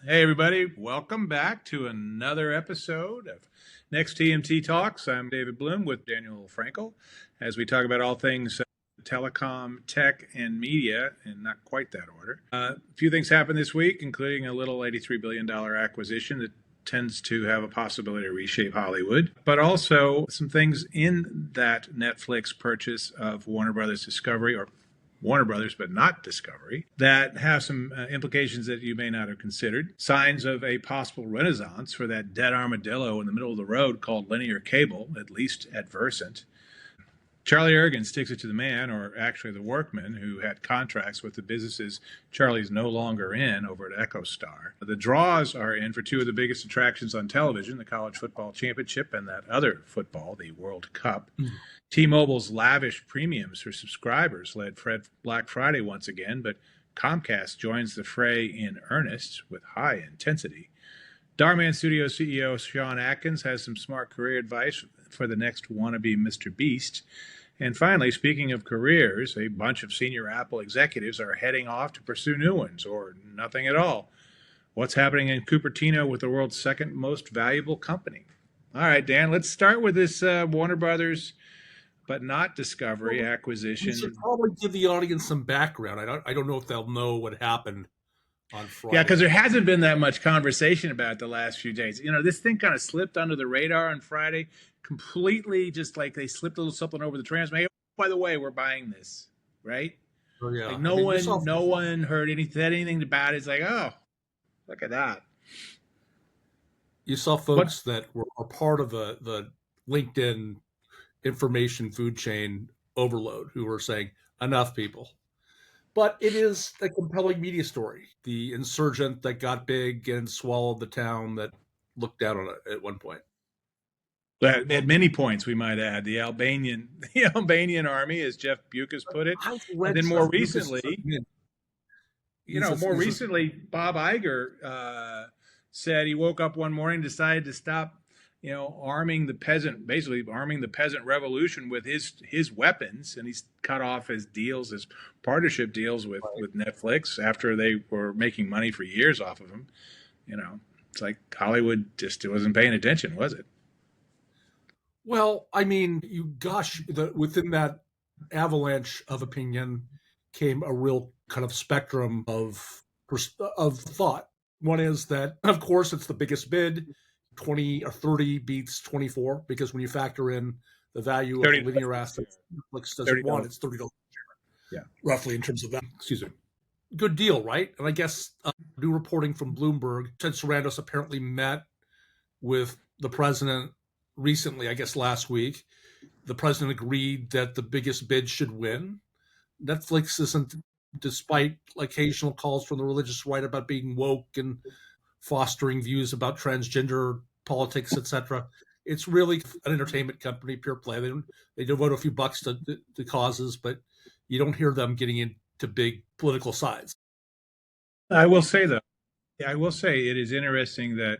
Hey, everybody. Welcome back to another episode of Next TMT Talks. I'm David Bloom with Daniel Frankel as we talk about all things telecom, tech, and media in not quite that order. A few things happened this week, including a little $83 billion acquisition that tends to have a possibility to reshape Hollywood, but also some things in that Netflix purchase of Warner Brothers Discovery, or Warner Brothers, but not Discovery, that have some implications that you may not have considered. Signs of a possible renaissance for that dead armadillo in the middle of the road called linear cable, at least at Versant. Charlie Ergen sticks it to the man, or actually the workman, who had contracts with the businesses Charlie's no longer in over at EchoStar. The draws are in for two of the biggest attractions on television, the College Football Championship and that other football, the World Cup. T-Mobile's lavish premiums for subscribers led Black Friday once again, but Comcast joins the fray in earnest with high intensity. Darman Studios CEO Sean Atkins has some smart career advice for the next wannabe Mr. Beast. And finally, speaking of careers, a bunch of senior Apple executives are heading off to pursue new ones, or nothing at all. What's happening in Cupertino with the world's second most valuable company? All right, Dan, let's start with this Warner Brothers, but not Discovery acquisition. We should probably give the audience some background. I don't know if they'll know what happened on Friday. Yeah, because there hasn't been that much conversation about it the last few days. You know, this thing kind of slipped under the radar on Friday, completely just like they slipped a little something over the transom. Hey, by the way, we're buying this, right? Oh, yeah. Like no one heard anything about it. It's like, oh, look at that. You saw folks that were part of the LinkedIn information food chain overload who were saying, enough, people. But it is a compelling media story. The insurgent that got big and swallowed the town that looked down on it at one point. At many points, we might add, the Albanian army, as Jeff Bucas put it. And then more recently, Bob Iger said he woke up one morning, decided to stop, arming the peasant revolution with his weapons, and he's cut off his partnership deals with Netflix after they were making money for years off of him. It's like Hollywood just wasn't paying attention, was it? Well, I mean, within that avalanche of opinion came a real kind of spectrum of thought. One is that, of course, it's the biggest bid. 20 or 30 beats 24 because when you factor in the value of the linear assets, Netflix doesn't want, it's $30 a share. Yeah, roughly in terms of that. Excuse me. Good deal, right? And I guess new reporting from Bloomberg, Ted Sarandos apparently met with the president recently, I guess last week. The president agreed that the biggest bid should win. Netflix isn't, despite occasional calls from the religious right about being woke and fostering views about transgender politics, etc. It's really an entertainment company, pure play. They devote a few bucks to causes, but you don't hear them getting into big political sides. I will say it is interesting that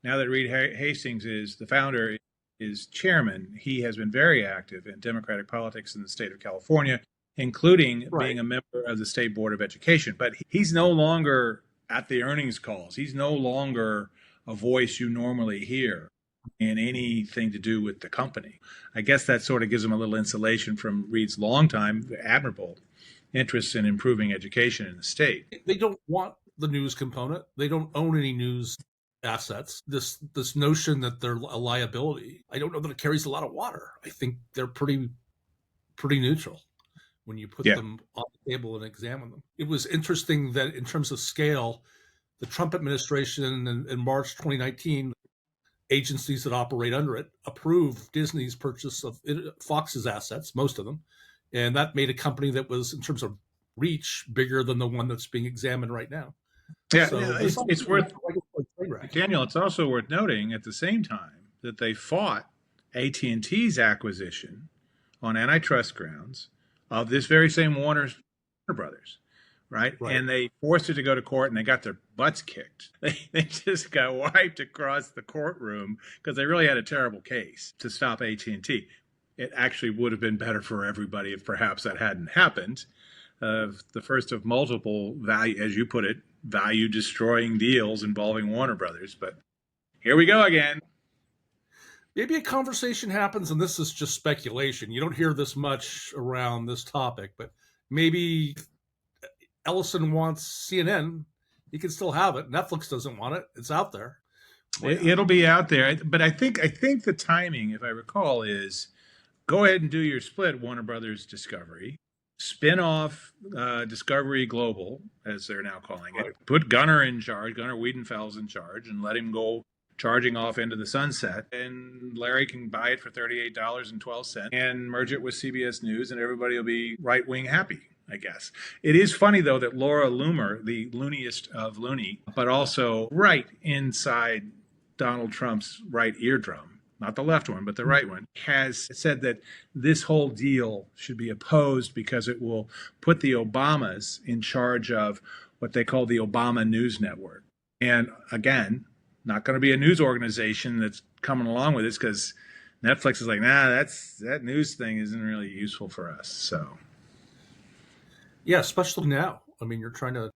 now that Reed Hastings is the founder, is chairman, he has been very active in Democratic politics in the state of California, including being a member of the State Board of Education. But he's no longer at the earnings calls. He's no longer a voice you normally hear in anything to do with the company. I guess that sort of gives him a little insulation from Reed's longtime admirable interests in improving education in the state. They don't want the news component. They don't own any news assets. This notion that they're a liability, I don't know that it carries a lot of water. I think they're pretty neutral when you put them on the table and examine them. It was interesting that in terms of scale, the Trump administration in March 2019, agencies that operate under it approved Disney's purchase of Fox's assets, most of them. And that made a company that was, in terms of reach, bigger than the one that's being examined right now. Yeah, so it's worth, Daniel, it's also worth noting at the same time that they fought AT&T's acquisition on antitrust grounds of this very same Warner Brothers, right? And they forced it to go to court, and they got their butts kicked. They just got wiped across the courtroom because they really had a terrible case to stop AT&T. It actually would have been better for everybody if perhaps that hadn't happened. The first of multiple value, as you put it, value-destroying deals involving Warner Brothers. But here we go again. Maybe a conversation happens, and this is just speculation. You don't hear this much around this topic, but maybe Ellison wants CNN. He can still have it. Netflix doesn't want it. It's out there. It'll be out there. But I think the timing, if I recall, is go ahead and do your split, Warner Brothers Discovery. Spin off Discovery Global, as they're now calling it. Put Gunnar in charge, Gunnar Wiedenfels in charge, and let him go charging off into the sunset. And Larry can buy it for $38.12 and merge it with CBS News, and everybody will be right-wing happy, I guess. It is funny, though, that Laura Loomer, the looniest of loony, but also right inside Donald Trump's right eardrum, not the left one, but the right one, has said that this whole deal should be opposed because it will put the Obamas in charge of what they call the Obama News Network. And again, not going to be a news organization that's coming along with this because Netflix is like, nah, that news thing isn't really useful for us. So, yeah, especially now. I mean, you're trying to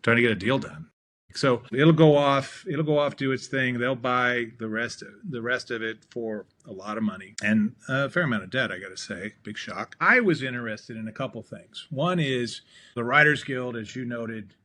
get a deal done. So it'll go off, do its thing. They'll buy the rest of it for a lot of money and a fair amount of debt, I got to say. Big shock. I was interested in a couple things. One is the Writers Guild, as you noted,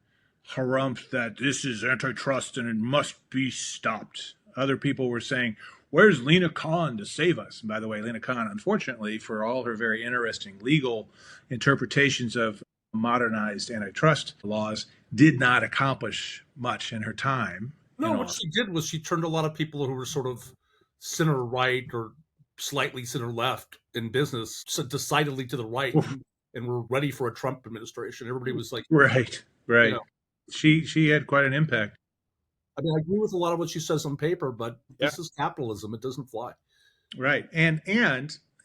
harumphed that this is antitrust and it must be stopped. Other people were saying, where's Lena Khan to save us? And by the way, Lena Khan, unfortunately, for all her very interesting legal interpretations of modernized antitrust laws, did not accomplish much in her time. No, what she did was she turned a lot of people who were sort of center right or slightly center left in business decidedly to the right and were ready for a Trump administration. Everybody was like, right. You know, she had quite an impact. I mean, I agree with a lot of what she says on paper, but this is capitalism. It doesn't fly. Right. And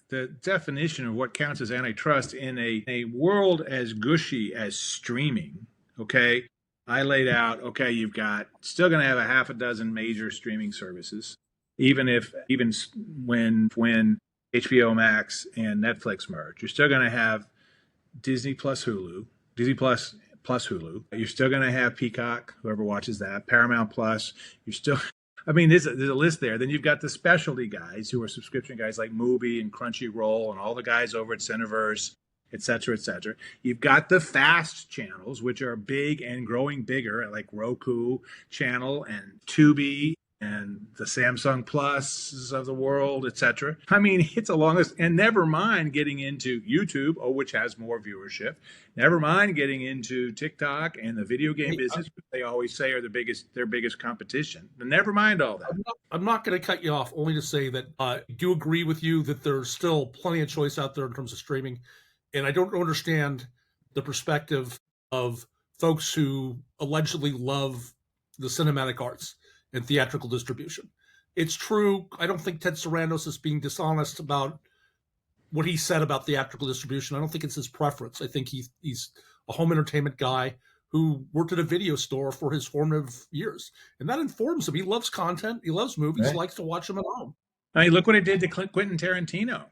the definition of what counts as antitrust in a world as gushy as streaming, okay, I laid out, okay, you've got still going to have a half a dozen major streaming services, even when HBO Max and Netflix merge. You're still going to have Disney plus Hulu. You're still going to have Peacock, whoever watches that, Paramount Plus. You're still, I mean, there's a list there. Then you've got the specialty guys who are subscription guys like Mubi and Crunchyroll and all the guys over at Cineverse, et cetera, et cetera. You've got the fast channels, which are big and growing bigger, like Roku channel and Tubi and the Samsung Plus of the world, et cetera. I mean, it's a long list. And never mind getting into YouTube, which has more viewership. Never mind getting into TikTok and the video game business, which they always say are their biggest competition. But never mind all that. I'm not going to cut you off, only to say that I do agree with you that there's still plenty of choice out there in terms of streaming. And I don't understand the perspective of folks who allegedly love the cinematic arts and theatrical distribution. It's true. I don't think Ted Sarandos is being dishonest about what he said about theatrical distribution. I don't think it's his preference. I think he's a home entertainment guy who worked at a video store for his formative years. And that informs him. He loves content. He loves movies. Right. He likes to watch them at home. I mean, look what it did to Quentin Tarantino.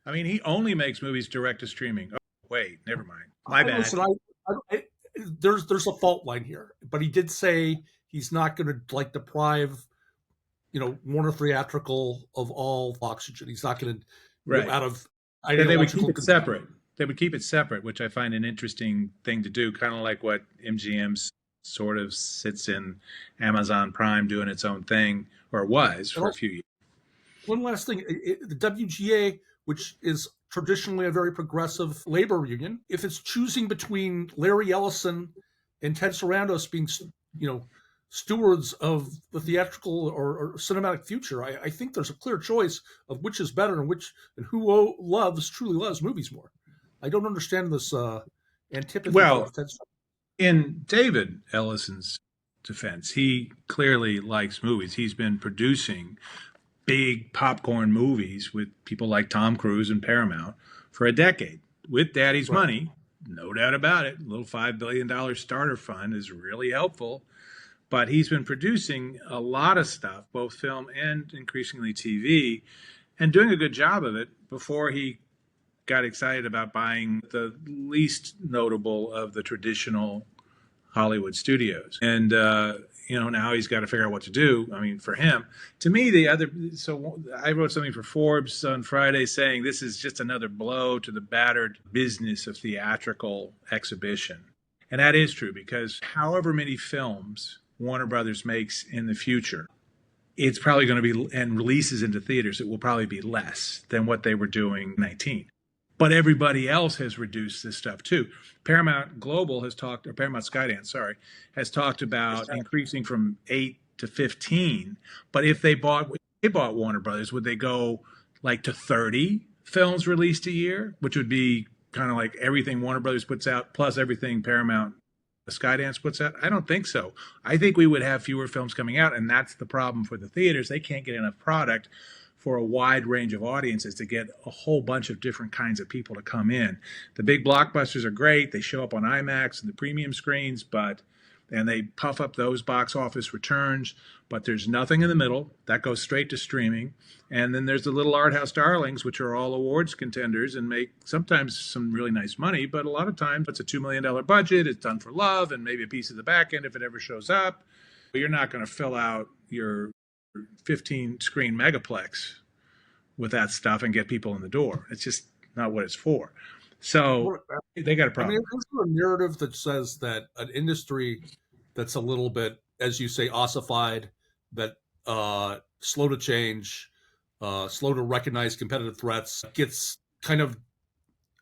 I mean, he only makes movies direct to streaming. Oh, wait, never mind. My bad. Listen, there's a fault line here, but he did say he's not going to deprive, Warner Theatrical of all oxygen. He's not going to go out of. They would keep it separate. They would keep it separate, which I find an interesting thing to do. Kind of like what MGM sort of sits in Amazon Prime doing its own thing, or was for a few years. One last thing, the WGA, which is traditionally a very progressive labor union, if it's choosing between Larry Ellison and Ted Sarandos being, stewards of the theatrical or cinematic future, I think there's a clear choice of which is better and who truly loves movies more. I don't understand this antipathy. Well, in David Ellison's defense, he clearly likes movies. He's been producing big popcorn movies with people like Tom Cruise and Paramount for a decade with daddy's money, no doubt about it. A little $5 billion starter fund is really helpful, but he's been producing a lot of stuff, both film and increasingly TV, and doing a good job of it before he got excited about buying the least notable of the traditional Hollywood studios. And, now he's got to figure out what to do. I mean, for him, to me, so I wrote something for Forbes on Friday saying this is just another blow to the battered business of theatrical exhibition. And that is true, because however many films Warner Brothers makes in the future, it's probably going to be, and releases into theaters, it will probably be less than what they were doing in 19. But everybody else has reduced this stuff too. Paramount Global has talked, or Paramount Skydance, has talked about increasing from 8 to 15. But if they bought Warner Brothers, would they go like to 30 films released a year, which would be kind of like everything Warner Brothers puts out plus everything Paramount Skydance puts out? I don't think so. I think we would have fewer films coming out, and that's the problem for the theaters. They can't get enough product for a wide range of audiences to get a whole bunch of different kinds of people to come in. The big blockbusters are great. They show up on IMAX and the premium screens, and they puff up those box office returns, but there's nothing in the middle. That goes straight to streaming. And then there's the little art house darlings, which are all awards contenders and make sometimes some really nice money, but a lot of times it's a $2 million budget. It's done for love and maybe a piece of the back end if it ever shows up. But you're not going to fill out your 15 screen megaplex with that stuff and get people in the door. It's just not what it's for. So they got a problem. I mean, is there a narrative that says that an industry that's a little bit, as you say, ossified, that slow to change, slow to recognize competitive threats, gets kind of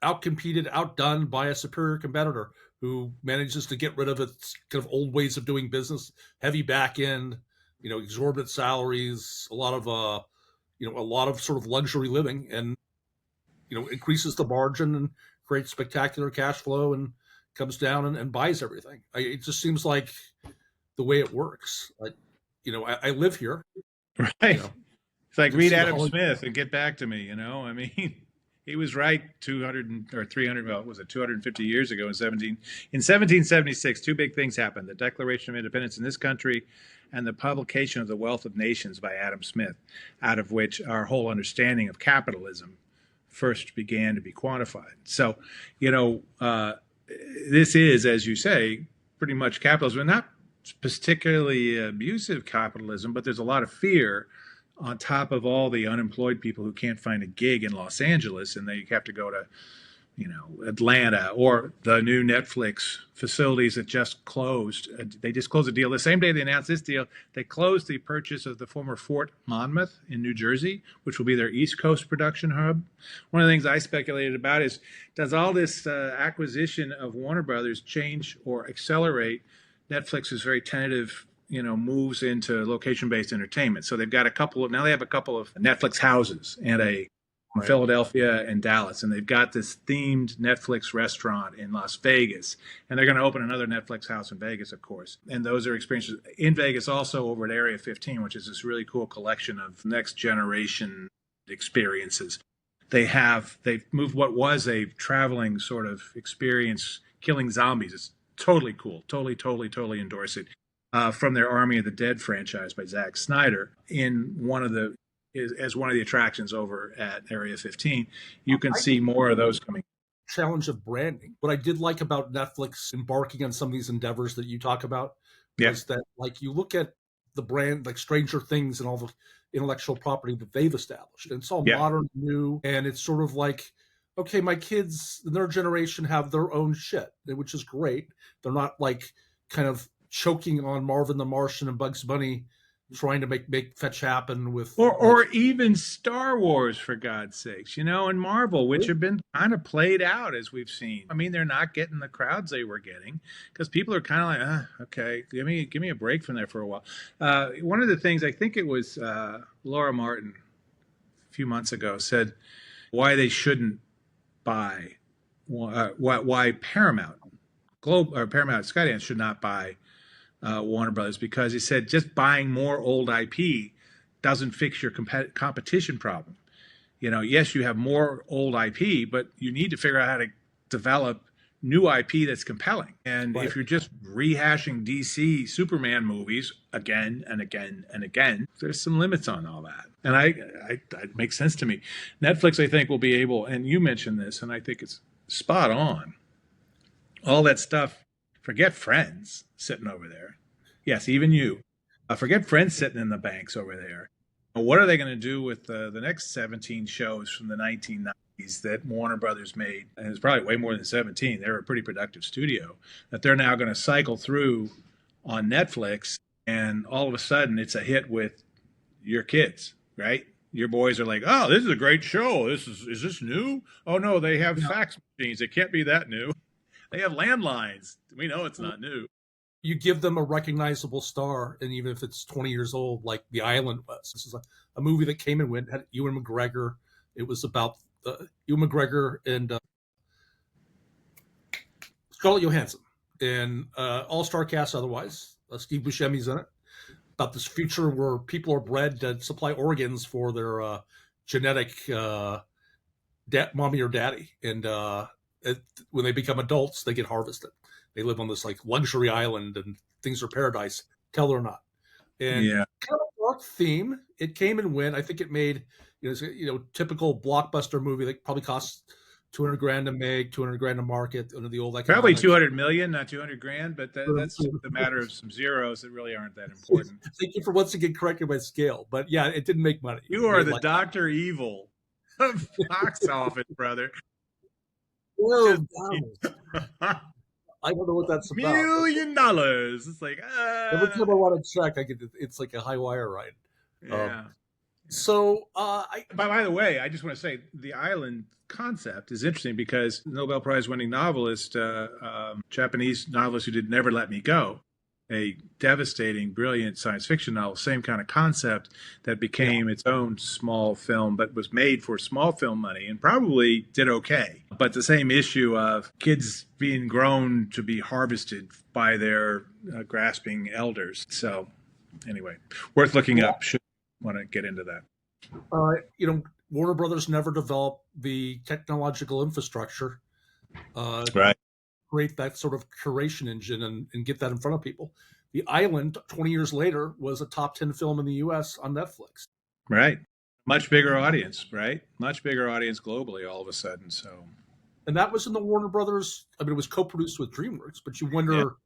outcompeted, outdone by a superior competitor who manages to get rid of its kind of old ways of doing business, heavy back end, exorbitant salaries, a lot of sort of luxury living, and increases the margin and creates spectacular cash flow and comes down and buys everything. It just seems like the way it works. I live here. Right. It's like read Adam Smith and get back to me. I mean, he was right 200 or 300, well, was it 250 years ago in 1776, two big things happened: the Declaration of Independence in this country and the publication of The Wealth of Nations by Adam Smith, out of which our whole understanding of capitalism first began to be quantified. So, this is, as you say, pretty much capitalism, and not particularly abusive capitalism, but there's a lot of fear on top of all the unemployed people who can't find a gig in Los Angeles, and they have to go to, Atlanta, or the new Netflix facilities that just closed. They just closed a deal. The same day they announced this deal, they closed the purchase of the former Fort Monmouth in New Jersey, which will be their East Coast production hub. One of the things I speculated about is, does all this acquisition of Warner Brothers change or accelerate Netflix's very tentative moves into location-based entertainment? So they have a couple of Netflix houses and in Philadelphia and Dallas, and they've got this themed Netflix restaurant in Las Vegas, and they're going to open another Netflix house in Vegas, of course. And those are experiences in Vegas, also over at Area 15, which is this really cool collection of next generation experiences. They've moved what was a traveling sort of experience, killing zombies. It's totally cool. Totally endorse it. From their Army of the Dead franchise by Zack Snyder, as one of the attractions over at Area 15. You can see more of those coming. Challenge of branding. What I did like about Netflix embarking on some of these endeavors that you talk about is that, like, you look at the brand, like Stranger Things and all the intellectual property that they've established, and it's all modern, new, and it's sort of like, okay, my kids in their generation have their own shit, which is great. They're not like kind of choking on Marvin the Martian and Bugs Bunny trying to make fetch happen with, or even Star Wars, for God's sakes, and Marvel, which have been kind of played out, as we've seen. I mean, they're not getting the crowds they were getting because people are kind of like, okay, give me a break from there for a while. One of the things, I think it was Laura Martin a few months ago, said why they shouldn't buy, why Paramount Skydance should not buy Warner Brothers, because he said just buying more old IP doesn't fix your competition problem. Yes, you have more old IP, but you need to figure out how to develop new IP that's compelling. And if you're just rehashing DC Superman movies again and again and again, there's some limits on all that. And it makes sense to me. Netflix, I think, will be able, and you mentioned this, and I think it's spot on. All that stuff Forget Friends sitting over there. Yes, even you. Forget Friends sitting in the banks over there. What are they going to do with the next 17 shows from the 1990s that Warner Brothers made? And it's probably way more than 17. They're a pretty productive studio that they're now going to cycle through on Netflix. And all of a sudden, it's a hit with your kids, right? Your boys are like, "Oh, this is a great show. Is this new? Oh no, they have fax machines. It can't be that new. They have landlines. We know it's not new." You give them a recognizable star, and even if it's 20 years old, like The Island was. This is a movie that came and went, had Ewan McGregor. It was about Ewan McGregor and Scarlett Johansson, and all-star cast otherwise. Steve Buscemi's in it. About this future where people are bred to supply organs for their genetic mommy or daddy, and when they become adults, they get harvested. They live on this like luxury island, and things are paradise. Tell it or not, and kind of a dark theme. It came and went. I think it made typical blockbuster movie that probably costs $200,000 to make, $200,000 to market under the old probably 200 million, not 200,000, but that's just a matter of some zeros that really aren't that important. Thank you for once again correcting my scale, but yeah, it didn't make money. You are the Dr. Evil of box office, brother. Well, I don't know what that's about. $1 million. It's like every time I want to check, it's like a high wire ride. Yeah. By the way, I just want to say the island concept is interesting because Nobel Prize winning novelist, Japanese novelist who did Never Let Me Go, a devastating, brilliant science fiction novel, same kind of concept that became its own small film, but was made for small film money and probably did okay. But the same issue of kids being grown to be harvested by their grasping elders. So anyway, worth looking up. Should want to get into that. Warner Brothers never developed the technological infrastructure right. create that sort of curation engine and get that in front of people. The Island, 20 years later, was a top 10 film in the U.S. on Netflix. Right. Much bigger audience, right? Much bigger audience globally all of a sudden. So, and that was in the Warner Brothers. I mean, it was co-produced with DreamWorks, but you wonder,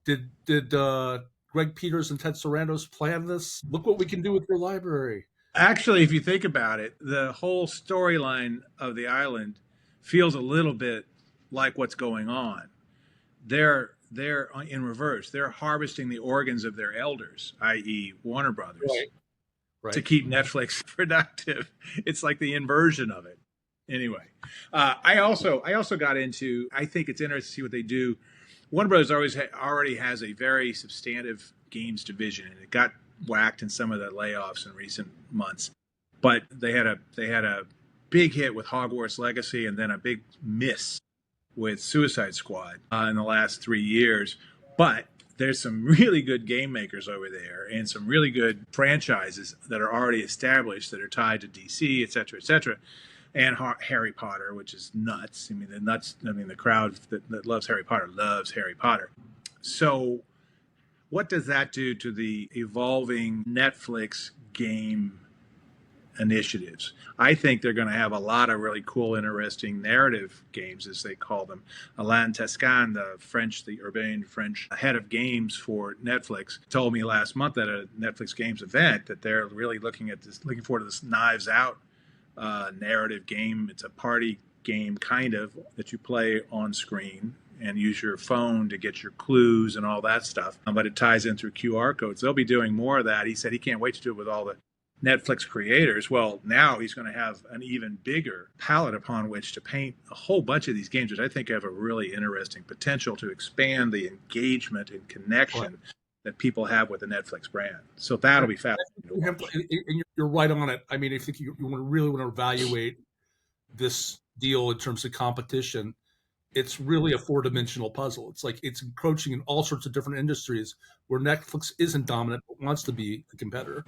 did Greg Peters and Ted Sarandos plan this? Look what we can do with your library. Actually, if you think about it, the whole storyline of The Island feels a little bit like what's going on. They're in reverse. They're harvesting the organs of their elders, i.e. Warner Brothers, right. to keep Netflix productive. It's like the inversion of it. Anyway, I also got into, I think it's interesting to see what they do. Warner Brothers already has a very substantive games division, and it got whacked in some of the layoffs in recent months. But they had a big hit with Hogwarts Legacy, and then a big miss with Suicide Squad in the last 3 years. But there's some really good game makers over there and some really good franchises that are already established that are tied to DC, et cetera, and Harry Potter, which is nuts. I mean, the crowd that loves Harry Potter loves Harry Potter. So what does that do to the evolving Netflix game initiatives? I think they're going to have a lot of really cool, interesting narrative games, as they call them. Alain Tascan, the urban French head of games for Netflix, told me last month at a Netflix games event that they're really looking forward to this Knives Out narrative game. It's a party game, kind of, that you play on screen and use your phone to get your clues and all that stuff. But it ties in through QR codes. They'll be doing more of that. He said he can't wait to do it with all the Netflix creators. Well, now he's going to have an even bigger palette upon which to paint a whole bunch of these games, which I think have a really interesting potential to expand the engagement and connection that people have with the Netflix brand. So that'll be fascinating. And you're right on it. I mean, I think you really want to evaluate this deal in terms of competition. It's really a four-dimensional puzzle. It's like it's encroaching in all sorts of different industries where Netflix isn't dominant but wants to be a competitor.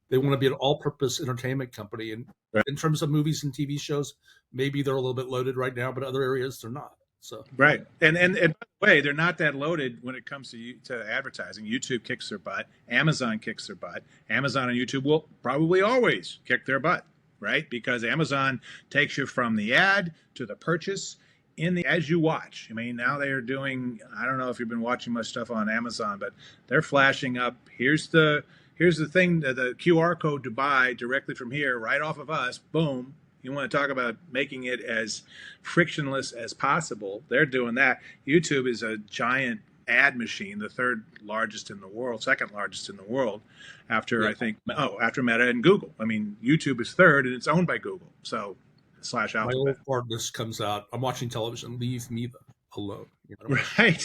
They want to be an all-purpose entertainment company. And in terms of movies and TV shows, maybe they're a little bit loaded right now, but other areas they're not. So right. And by the way, they're not that loaded when it comes to advertising. YouTube kicks their butt. Amazon kicks their butt. Amazon and YouTube will probably always kick their butt, right? Because Amazon takes you from the ad to the purchase in the as you watch. I mean, now they are doing. I don't know if you've been watching much stuff on Amazon, but they're flashing up. Here's the thing, the QR code to buy directly from here, right off of us. Boom. You want to talk about making it as frictionless as possible? They're doing that. YouTube is a giant ad machine, the third largest in the world, second largest in the world, after I think after Meta and Google. I mean, YouTube is third, and it's owned by Google. So / Alphabet. My old hardness comes out. I'm watching television. Leave me alone. You know what I mean?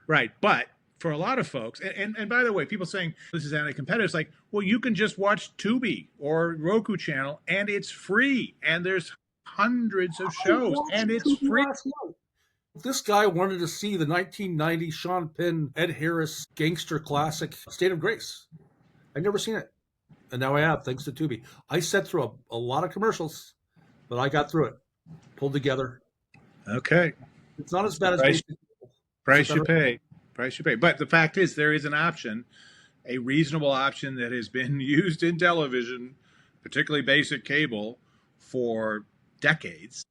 Right. But for a lot of folks, and by the way, people saying this is anti-competitive, it's like, well, you can just watch Tubi or Roku channel, and it's free, and there's hundreds of shows, and it's free. If this guy wanted to see the 1990 Sean Penn, Ed Harris gangster classic State of Grace, I'd never seen it, and now I have, thanks to Tubi. I sat through a lot of commercials, but I got through it, pulled together. Okay, it's not as bad as price you pay. Price you pay. But the fact is, there is an option, a reasonable option that has been used in television, particularly basic cable, for decades.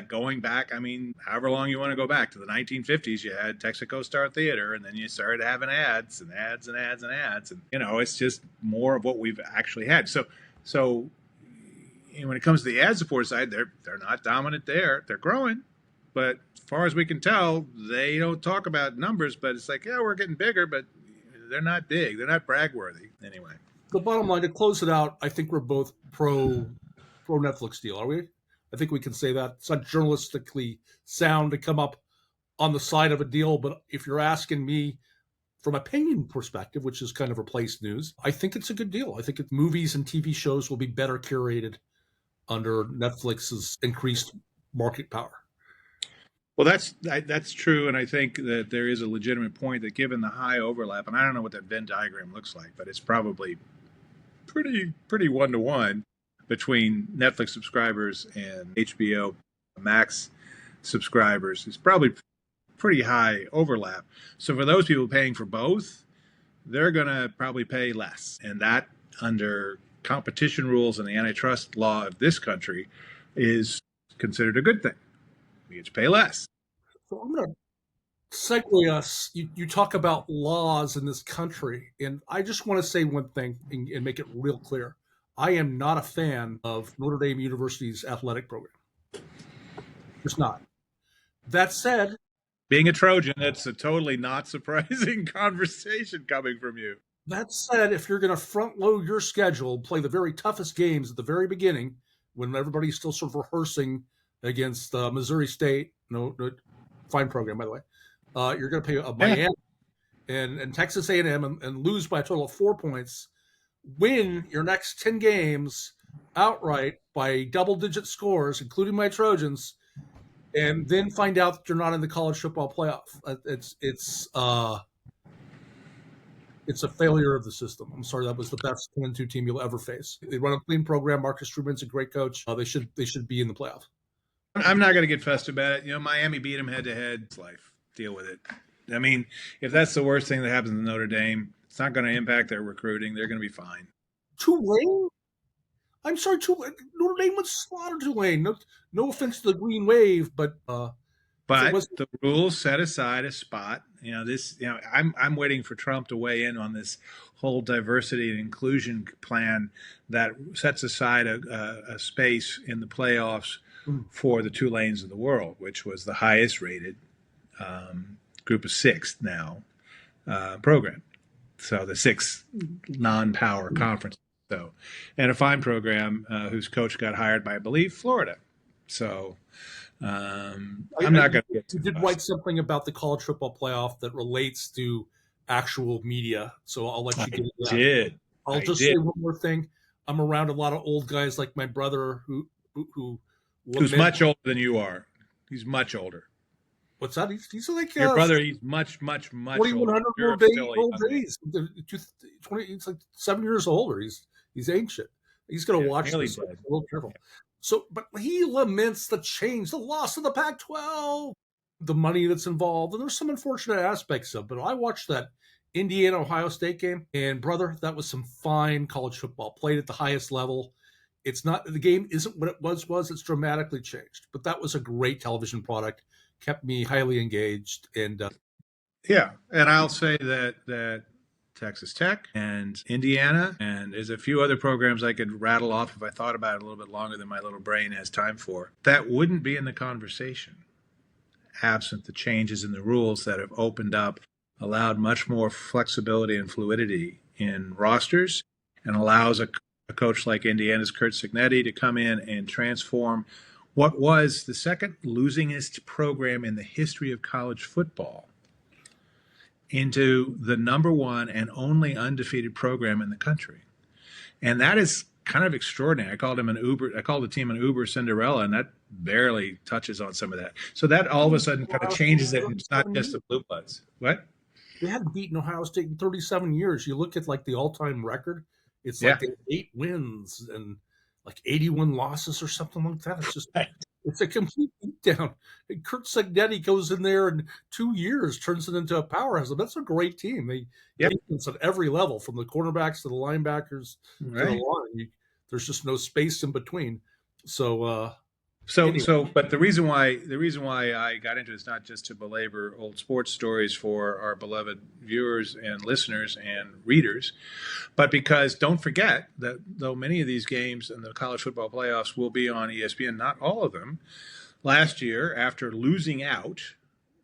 Going back, I mean, however long you want to go back to the 1950s, you had EchoStar Theater, and then you started having ads and ads and ads and ads, and it's just more of what we've actually had. So when it comes to the ad-supported side, they're not dominant there. They're growing, but as far as we can tell, they don't talk about numbers. But it's like, yeah, we're getting bigger, but they're not big. They're not brag-worthy anyway. The bottom line, to close it out, I think we're both pro Netflix deal, are we? I think we can say that. It's not journalistically sound to come up on the side of a deal, but if you're asking me from opinion perspective, which is kind of replaced news, I think it's a good deal. I think movies and TV shows will be better curated under Netflix's increased market power. Well, that's true, and I think that there is a legitimate point that given the high overlap, and I don't know what that Venn diagram looks like, but it's probably pretty one-to-one between Netflix subscribers and HBO Max subscribers. It's probably pretty high overlap. So for those people paying for both, they're going to probably pay less. And that, under competition rules and the antitrust law of this country, is considered a good thing. We get to pay less. So I'm going to segue us. You talk about laws in this country, and I just want to say one thing and make it real clear. I am not a fan of Notre Dame University's athletic program. Just not. That said, being a Trojan, that's a totally not surprising conversation coming from you. That said, if you're going to front load your schedule, play the very toughest games at the very beginning, when everybody's still sort of rehearsing against Missouri State, no, fine program, by the way, you're going to play Miami and Texas A&M and lose by a total of 4 points, win your next 10 games outright by double-digit scores, including my Trojans, and then find out that you're not in the college football playoff. It's a failure of the system. I'm sorry, that was the best 10-2 team you'll ever face. They run a clean program. Marcus Truman's a great coach. They should be in the playoff. I'm not going to get fussed about it. Miami beat them head-to-head. It's life. Deal with it. I mean, if that's the worst thing that happens in Notre Dame, it's not going to impact their recruiting. They're going to be fine. Tulane? I'm sorry, Tulane. Notre Dame would slaughter Tulane. No offense to the Green Wave, but the rules set aside a spot. I'm waiting for Trump to weigh in on this whole diversity and inclusion plan that sets aside a space in the playoffs for the Tulanes of the world, which was the highest rated group of six now program. So the six non-power conferences. So, and a fine program whose coach got hired by, I believe, Florida. So I'm not going to get too You did write something about the college football playoff that relates to actual media. So I'll let you get into that. I'll just say one more thing. I'm around a lot of old guys like my brother who's much older than you are. He's much older. What's that? He's like your brother. He's much 2100 more days. He's like 7 years older. He's ancient. He's going to watch this. A little careful. So, but he laments the change, the loss of the Pac-12, the money that's involved, and there's some unfortunate aspects of it. But I watched that Indiana-Ohio State game, and brother, that was some fine college football played at the highest level. It's not, the game isn't what it was. It's dramatically changed, but that was a great television product. kept me highly engaged. And Yeah, and I'll say that Texas Tech and Indiana, and there's a few other programs I could rattle off if I thought about it a little bit longer than my little brain has time for. That wouldn't be in the conversation absent the changes in the rules that have opened up, allowed much more flexibility and fluidity in rosters, and allows a coach like Indiana's Curt Cignetti to come in and transform what was the second losingest program in the history of college football into the number one and only undefeated program in the country. And that is kind of extraordinary. I called the team an Uber Cinderella, and that barely touches on some of that. So that all of a sudden kind of changes it. It's not just the Blue Bloods. What? They hadn't beaten Ohio State in 37 years. You look at like the all-time record, it's Yeah. like they had 8 wins and like 81 losses or something like that. It's just it's a complete beatdown. And Curt Cignetti goes in there in 2 years, turns it into a powerhouse. That's a great team. They defense at every level, from the cornerbacks to the linebackers to the line. There's just no space in between. So but the reason why I got into it is not just to belabor old sports stories for our beloved viewers and listeners and readers, but because don't forget that though many of these games in the college football playoffs will be on ESPN, not all of them. Last year, after losing out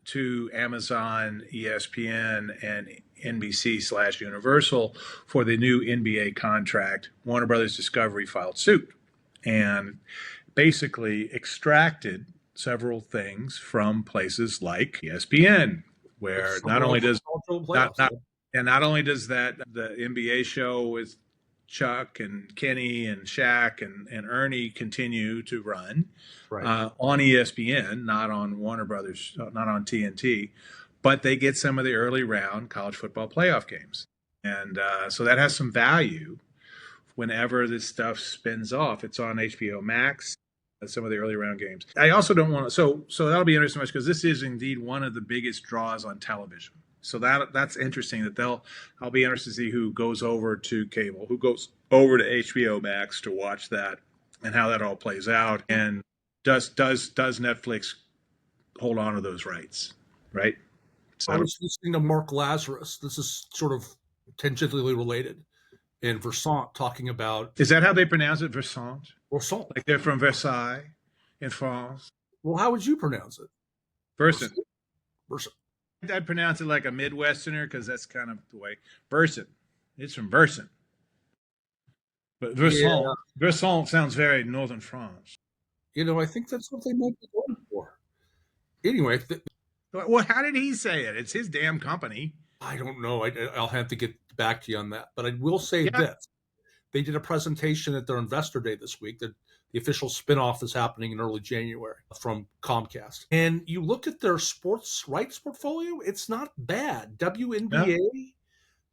to Amazon, ESPN, and NBC/Universal for the new NBA contract, Warner Brothers Discovery filed suit and basically extracted several things from places like ESPN, where not only does that the NBA show with Chuck and Kenny and Shaq and Ernie continue to run on ESPN, not on Warner Brothers, not on TNT, but they get some of the early round college football playoff games. And so that has some value whenever this stuff spins off. It's on HBO Max, some of the early round games. I also don't want to, so that'll be interesting because this is indeed one of the biggest draws on television. So that's interesting I'll be interested to see who goes over to cable, who goes over to HBO Max to watch that and how that all plays out. And does Netflix hold on to those rights, right? So I was listening to Mark Lazarus. This is sort of tangentially related. And Versant talking about... Is that how they pronounce it, Versant? Versant. Like they're from Versailles in France? Well, how would you pronounce it? Versant. Versant. I'd pronounce it like a Midwesterner because that's kind of the way. Versant. It's from Versant. But Versant sounds very northern France. I think that's what they might be going for. Anyway. Well, how did he say it? It's his damn company. I don't know. I'll have to get back to you on that. But I will say this. They did a presentation at their investor day this week. The official spinoff is happening in early January from Comcast. And you look at their sports rights portfolio, it's not bad. WNBA,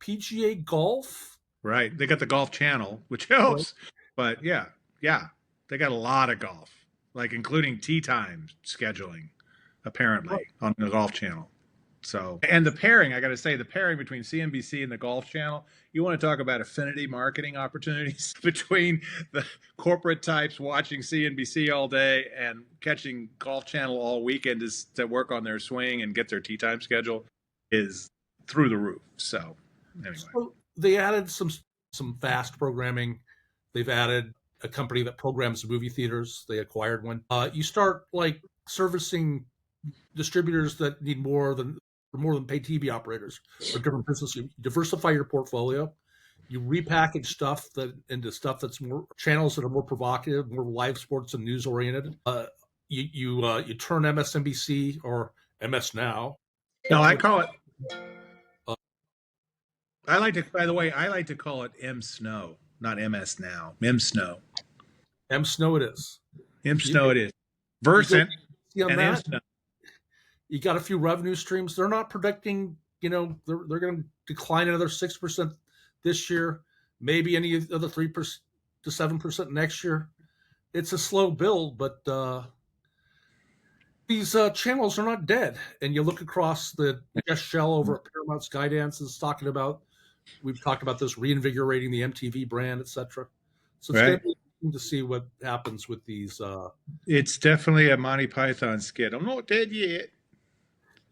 PGA Golf. Right. They got the Golf Channel, which helps. Right. But yeah. They got a lot of golf, like including tee time scheduling, apparently, on the Golf Channel. So, and the pairing, I got to say, the pairing between CNBC and the Golf Channel, you want to talk about affinity marketing opportunities between the corporate types watching CNBC all day and catching Golf Channel all weekend to work on their swing and get their tee time schedule is through the roof. So, anyway. So they added some fast programming. They've added a company that programs movie theaters. They acquired one. You start like servicing distributors that need more than pay TV operators or different businesses. You diversify your portfolio. You repackage stuff into stuff that's more channels that are more provocative, more live sports and news oriented. You turn MSNBC or MS Now. No, I call it. I like to call it M Snow, not MS Now. M Snow. M Snow it is. M Snow it is. Versant and M Snow. You got a few revenue streams. They're not predicting, they're going to decline another 6% this year, maybe any other 3% to 7% next year. It's a slow build, but these channels are not dead. And you look across the Jess Shell over at Paramount Skydance is talking about, we've talked about this reinvigorating the MTV brand, etc. So it's going to be to see what happens with these. It's definitely a Monty Python skit. I'm not dead yet.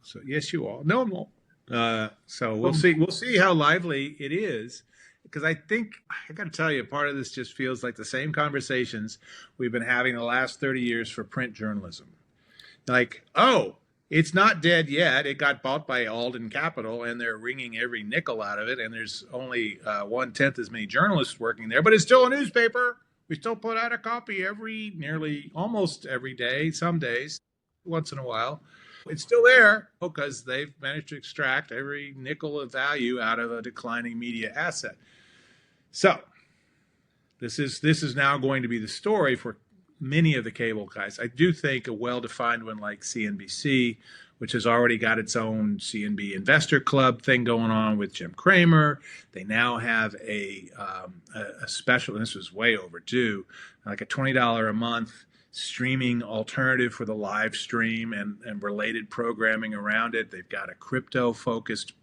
So yes, you are. No, I'm not. So we'll see. We'll see how lively it is, because I think I got to tell you, part of this just feels like the same conversations we've been having the last 30 years for print journalism. Like, oh, it's not dead yet. It got bought by Alden Capital, and they're wringing every nickel out of it. And there's only 1/10 as many journalists working there, but it's still a newspaper. We still put out a copy nearly almost every day, some days, once in a while. It's still there because they've managed to extract every nickel of value out of a declining media asset. So this is now going to be the story for many of the cable guys. I do think a well-defined one like CNBC, which has already got its own CNB Investor Club thing going on with Jim Cramer. They now have a special, and this was way overdue, like a $20 a month streaming alternative for the live stream and related programming around it. They've got a crypto-focused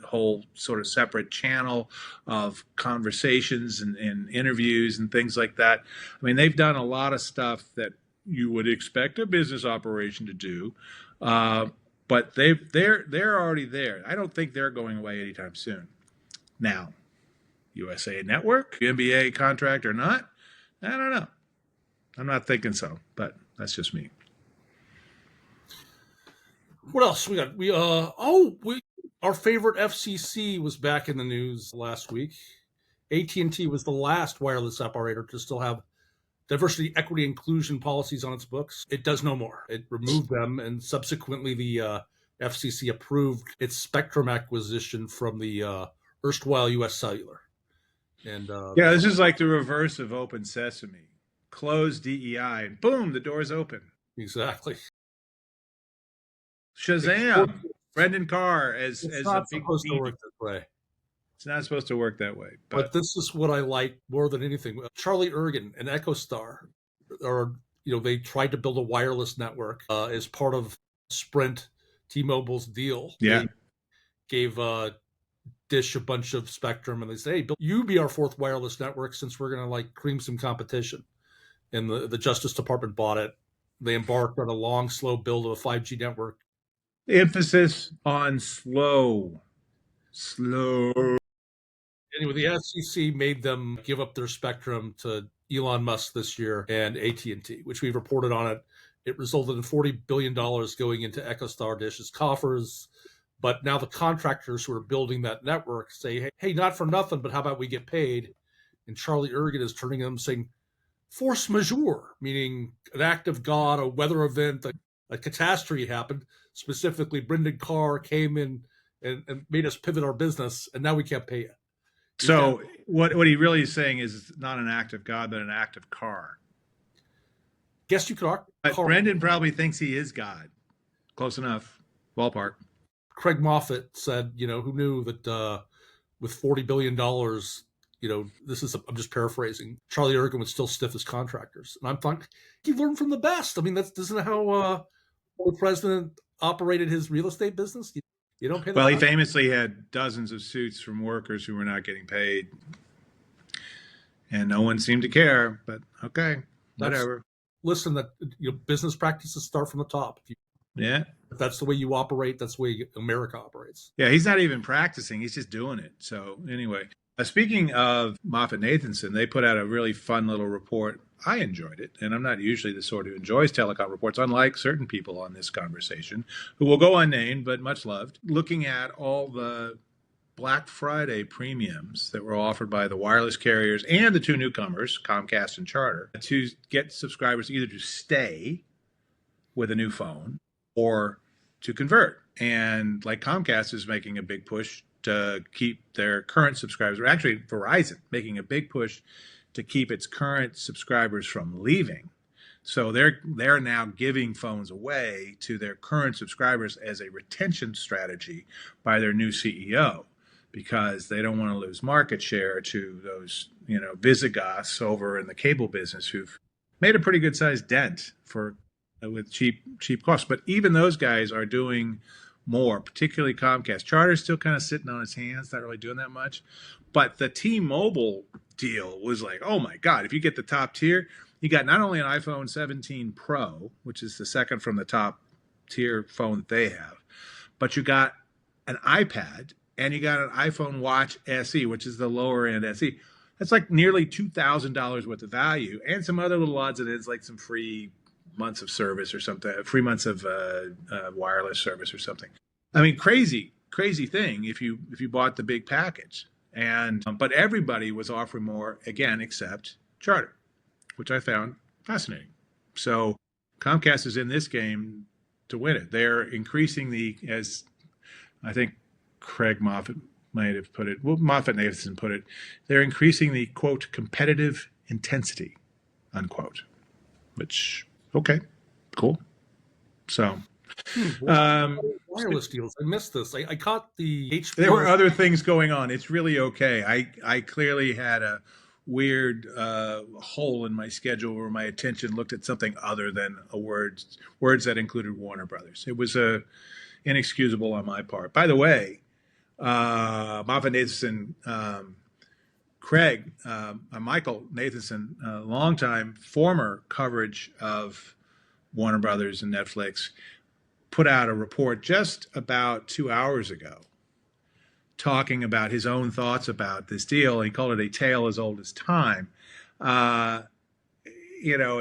whole sort of separate channel of conversations and interviews and things like that. I mean, they've done a lot of stuff that you would expect a business operation to do, but they're already there. I don't think they're going away anytime soon. Now, USA Network, NBA contract or not, I don't know. I'm not thinking so, but that's just me. What else we got? Our favorite FCC was back in the news last week. AT&T was the last wireless operator to still have diversity, equity, inclusion policies on its books. It does no more. It removed them, and subsequently the FCC approved its spectrum acquisition from the erstwhile U.S. Cellular. And yeah, this is like the reverse of Open Sesame. Close DEI, and boom, the door's open. Exactly. Shazam! Brendan Carr as not a big supposed to work this way. It's not supposed to work that way. But this is what I like more than anything. Charlie Ergen and EchoStar, they tried to build a wireless network as part of Sprint T-Mobile's deal. Yeah. They gave Dish a bunch of spectrum, and they say, hey, you be our fourth wireless network since we're going to cream some competition. And the Justice Department bought it. They embarked on a long, slow build of a 5G network. Emphasis on slow. Anyway, the FCC made them give up their spectrum to Elon Musk this year and AT&T, which we reported on it. It resulted in $40 billion going into EchoStar Dish's coffers. But now the contractors who are building that network say, hey, not for nothing, but how about we get paid? And Charlie Ergen is turning to them saying, force majeure, meaning an act of God, a weather event, a catastrophe happened. Specifically, Brendan Carr came in and made us pivot our business, and now we can't pay it. So what he really is saying is it's not an act of God, but an act of Carr. Guess you could. But Brendan probably thinks he is God. Close enough. Ballpark. Craig Moffat said, who knew that with $40 billion, I'm just paraphrasing, Charlie Ergen would still stiff his contractors. And I'm thinking, he learned from the best. I mean, isn't how the president operated his real estate business. You don't pay the he famously had dozens of suits from workers who were not getting paid. And no one seemed to care, but okay, whatever. Listen, business practices start from the top. If that's the way you operate, that's the way America operates. Yeah, he's not even practicing. He's just doing it. So anyway, speaking of MoffettNathanson, they put out a really fun little report. I enjoyed it, and I'm not usually the sort who enjoys telecom reports, unlike certain people on this conversation, who will go unnamed but much loved, looking at all the Black Friday premiums that were offered by the wireless carriers and the two newcomers, Comcast and Charter, to get subscribers either to stay with a new phone or to convert. And like Comcast is making a big push to keep their current subscribers, or actually Verizon making a big push to keep its current subscribers from leaving. So they're now giving phones away to their current subscribers as a retention strategy by their new CEO, because they don't want to lose market share to those, Visigoths over in the cable business who've made a pretty good sized dent with cheap costs. But even those guys are doing more, particularly Comcast. Charter's still kind of sitting on its hands, not really doing that much. But the T-Mobile deal was like, oh my God, if you get the top tier, you got not only an iPhone 17 Pro, which is the second from the top tier phone that they have, but you got an iPad and you got an iPhone Watch SE, which is the lower end SE. That's like nearly $2,000 worth of value, and some other little odds and ends, like some free months of service or something, free months of wireless service or something. I mean, crazy thing if you bought the big package. And but everybody was offering more again, except Charter, which I found fascinating. So Comcast is in this game to win it. They're increasing as I think Craig Moffat might have put it, well, Moffat-Nathanson put it, they're increasing the, quote, competitive intensity, unquote, which, okay, cool. So, wireless deals. I missed this. I caught the HBO. There were other things going on. It's really okay. I clearly had a weird hole in my schedule where my attention looked at something other than words that included Warner Brothers. It was inexcusable on my part. By the way, Moffat-Nathanson, Craig, Michael Nathanson, longtime former coverage of Warner Brothers and Netflix, put out a report just about 2 hours ago talking about his own thoughts about this deal. He called it a tale as old as time. A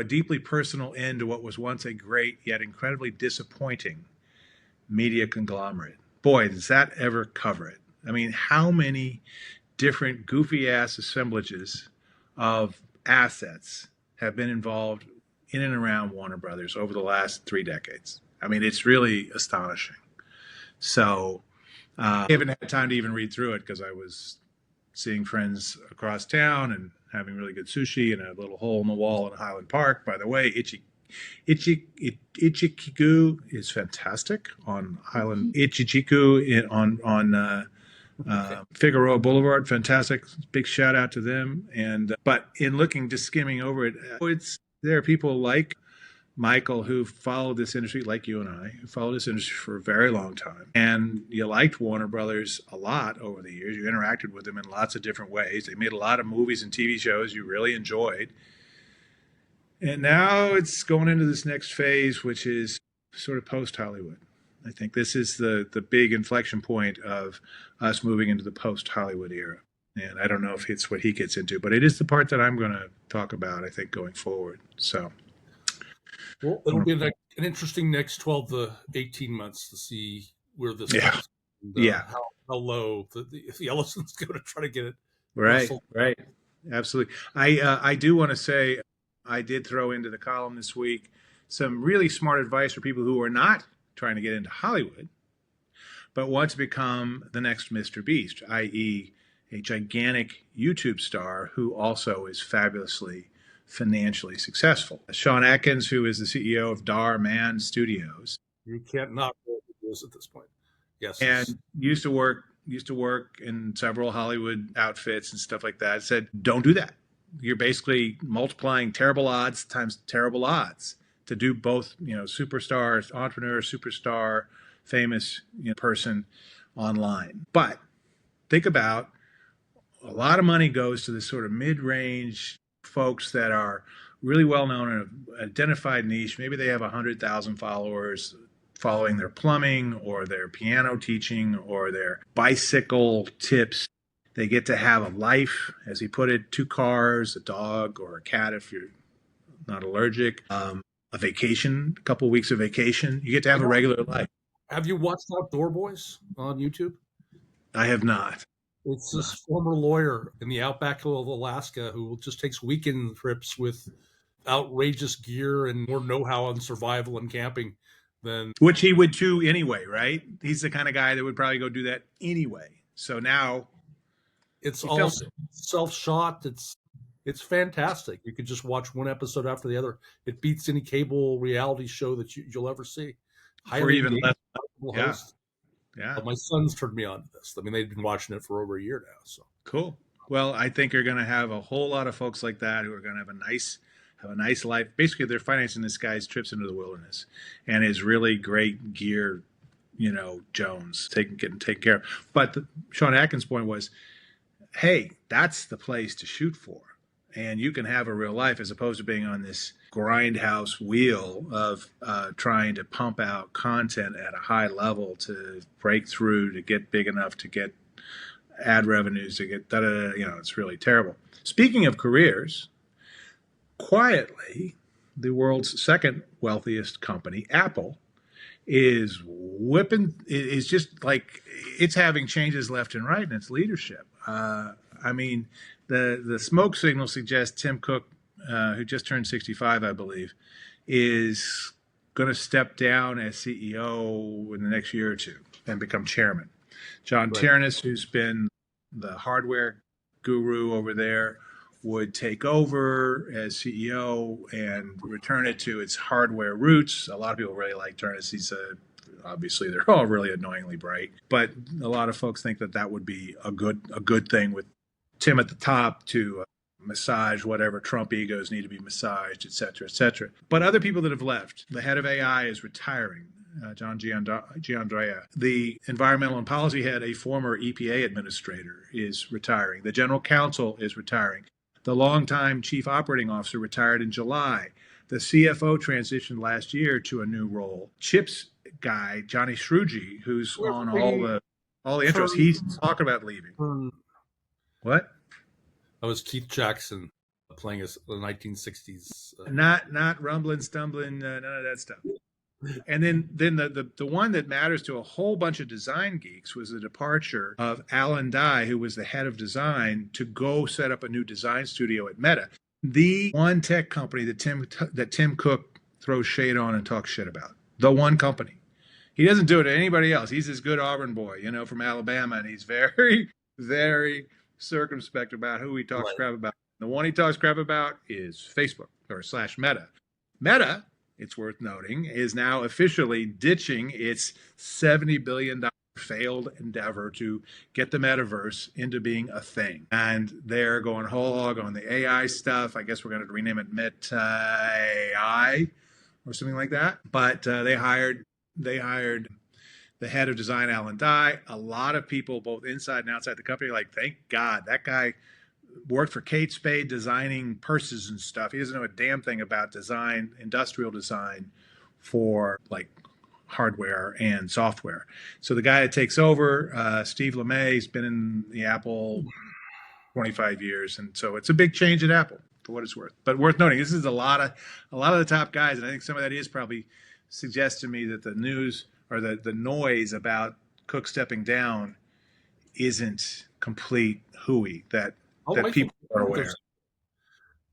deeply personal end to what was once a great yet incredibly disappointing media conglomerate. Boy, does that ever cover it. I mean, how many different goofy ass assemblages of assets have been involved in and around Warner Brothers over the last 3 decades? I mean, it's really astonishing. So I haven't had time to even read through it because I was seeing friends across town and having really good sushi in a little hole in the wall in Highland Park. By the way, Ichikiku is fantastic on Highland. Ichikiku on Figueroa Boulevard, fantastic. Big shout out to them. And but in just skimming over it, there are people like Michael who followed this industry, like you and I, who followed this industry for a very long time. And you liked Warner Brothers a lot over the years. You interacted with them in lots of different ways. They made a lot of movies and TV shows you really enjoyed. And now it's going into this next phase, which is sort of post-Hollywood. I think this is the big inflection point of us moving into the post-Hollywood era. And I don't know if it's what he gets into, but it is the part that I'm going to talk about, I think, going forward. So, well, it'll be an interesting next 12 to 18 months to see where this goes. And, how low if Ellison's going to try to get it. Right. Absolutely. I do want to say, I did throw into the column this week some really smart advice for people who are not trying to get into Hollywood, but want to become the next Mr. Beast, i.e. a gigantic YouTube star who also is fabulously financially successful. Sean Atkins, who is the CEO of Dar Man Studios. You can't not roll the deals at this point. Yes. And used to work in several Hollywood outfits and stuff like that, said, don't do that. You're basically multiplying terrible odds times terrible odds to do both, superstar, entrepreneur, superstar, famous person online. But think about a lot of money goes to this sort of mid-range folks that are really well known in an identified niche. Maybe they have 100,000 followers following their plumbing or their piano teaching or their bicycle tips. They get to have a life, as he put it, 2 cars, a dog or a cat if you're not allergic, a vacation, a couple of weeks of vacation. You get to have a regular life. Have you watched Outdoor Boys on YouTube? I have not. It's this former lawyer in the outback of Alaska who just takes weekend trips with outrageous gear and more know-how on survival and camping than... Which he would do anyway, right? He's the kind of guy that would probably go do that anyway. So now... It's all self-shot. It's fantastic. You could just watch one episode after the other. It beats any cable reality show that you'll ever see. Or even less. Host. Yeah. But my son's turned me on to this. I mean, they've been watching it for over a year now. So cool. Well, I think you're going to have a whole lot of folks like that who are going to have a nice life. Basically, they're financing this guy's trips into the wilderness and his really great gear, Jones getting taken care of. But Sean Atkins' point was, hey, that's the place to shoot for. And you can have a real life as opposed to being on this grindhouse wheel of trying to pump out content at a high level to break through, to get big enough to get ad revenues, to get it's really terrible. Speaking of careers, quietly, the world's second wealthiest company, Apple, is just like it's having changes left and right in its leadership. The smoke signal suggests Tim Cook, who just turned 65, I believe, is going to step down as CEO in the next year or two and become chairman. John Tiernan, who's been the hardware guru over there, would take over as CEO and return it to its hardware roots. A lot of people really like Tiernan. Obviously, they're all really annoyingly bright, but a lot of folks think that would be a good thing with Tim at the top to massage whatever Trump egos need to be massaged, et cetera, et cetera. But other people that have left, the head of AI is retiring, John Giandrea. The environmental and policy head, a former EPA administrator, is retiring. The general counsel is retiring. The longtime chief operating officer retired in July. The CFO transitioned last year to a new role. Chips guy, Johnny Srouji, who's on all the intros, he's talking about leaving. What? That was Keith Jackson playing the 1960s. Not rumbling, stumbling, none of that stuff. And then the one that matters to a whole bunch of design geeks was the departure of Alan Dye, who was the head of design, to go set up a new design studio at Meta, the one tech company that Tim Cook throws shade on and talks shit about. The one company. He doesn't do it to anybody else. He's this good Auburn boy, from Alabama, and he's very, very circumspect about who he talks crap about. The one he talks crap about is Facebook / Meta. Meta, it's worth noting, is now officially ditching its $70 billion failed endeavor to get the metaverse into being a thing. And they're going whole hog on the AI stuff. I guess we're going to rename it Meta AI or something like that. But they hired the head of design, Alan Dye. A lot of people, both inside and outside the company, like, thank God that guy worked for Kate Spade designing purses and stuff. He doesn't know a damn thing about design, industrial design for like hardware and software. So the guy that takes over, Steve LeMay, has been in the Apple 25 years. And so it's a big change at Apple, for what it's worth. But worth noting, this is a lot of the top guys. And I think some of that is probably suggests to me that the news or the noise about Cook stepping down isn't complete hooey, that people are aware.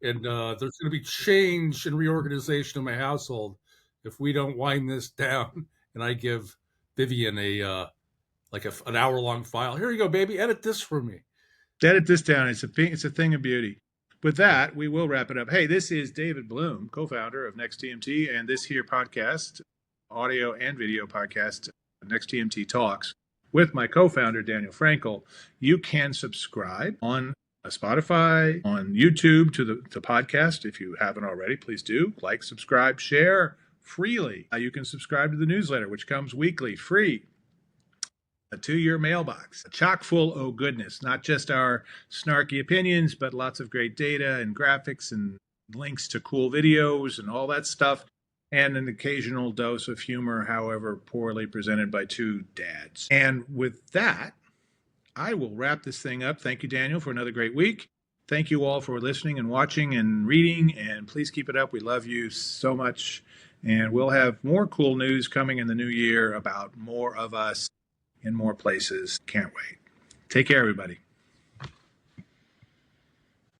And there's going to be change and reorganization in my household if we don't wind this down. And I give Vivian an hour-long file. Here you go, baby. Edit this for me. Edit this down. It's a thing of beauty. With that, we will wrap it up. Hey, this is David Bloom, co-founder of Next TMT, and this here podcast, audio and video podcast, Next TMT Talks, with my co-founder, Daniel Frankel. You can subscribe on Spotify, on YouTube to the podcast. If you haven't already, please do. Like, subscribe, share freely. You can subscribe to the newsletter, which comes weekly, free, to your mailbox. Chock full of goodness, not just our snarky opinions, but lots of great data and graphics and links to cool videos and all that stuff, and an occasional dose of humor, however poorly presented by two dads. And with that, I will wrap this thing up. Thank you, Daniel, for another great week. Thank you all for listening and watching and reading, and please keep it up. We love you so much, and we'll have more cool news coming in the new year about more of us in more places. Can't wait. Take care, everybody.